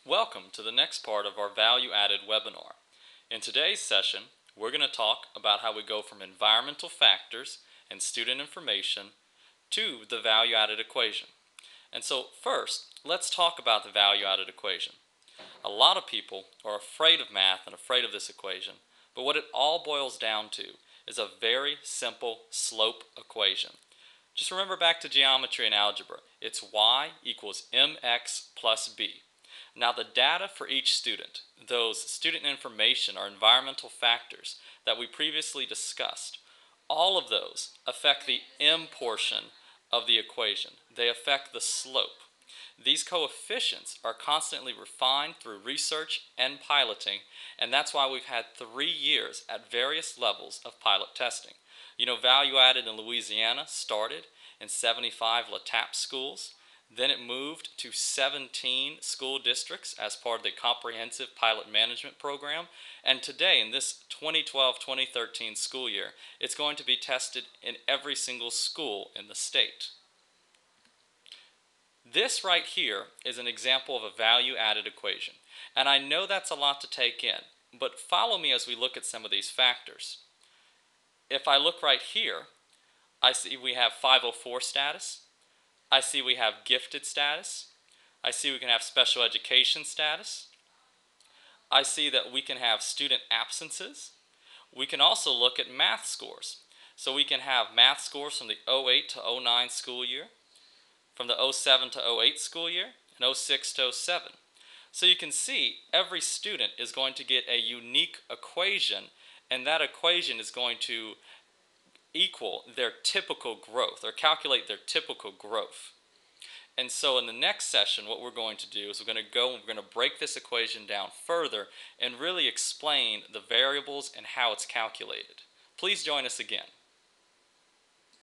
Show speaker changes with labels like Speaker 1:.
Speaker 1: Welcome to the next part of our value-added webinar. In today's session, we're going to talk about how we go from environmental factors and student information to the value-added equation. And so first, let's talk about the value-added equation. A lot of people are afraid of math and afraid of this equation, but what it all boils down to is a very simple slope equation. Just remember back to geometry and algebra. It's y equals mx plus b. Now the data for each student, those student information or environmental factors that we previously discussed, all of those affect the m portion of the equation. They affect the slope. These coefficients are constantly refined through research and piloting, and that's why we've had 3 years at various levels of pilot testing. You know, value added in Louisiana started in 75 LaTappe schools. Then it moved to 17 school districts as part of the Comprehensive Pilot Management Program. And today, in this 2012-2013 school year, it's going to be tested in every single school in the state. This right here is an example of a value-added equation. And I know that's a lot to take in, but follow me as we look at some of these factors. If I look right here, I see we have 504 status. I see we have gifted status. I see we can have special education status. I see that we can have student absences. We can also look at math scores. So we can have math scores from the 08 to 09 school year, from the 07 to 08 school year, and 06 to 07. So you can see every student is going to get a unique equation, and that equation is going to equal their typical growth or calculate their typical growth. And so in the next session, what we're going to do is we're going to break this equation down further and really explain the variables and how it's calculated. Please join us again.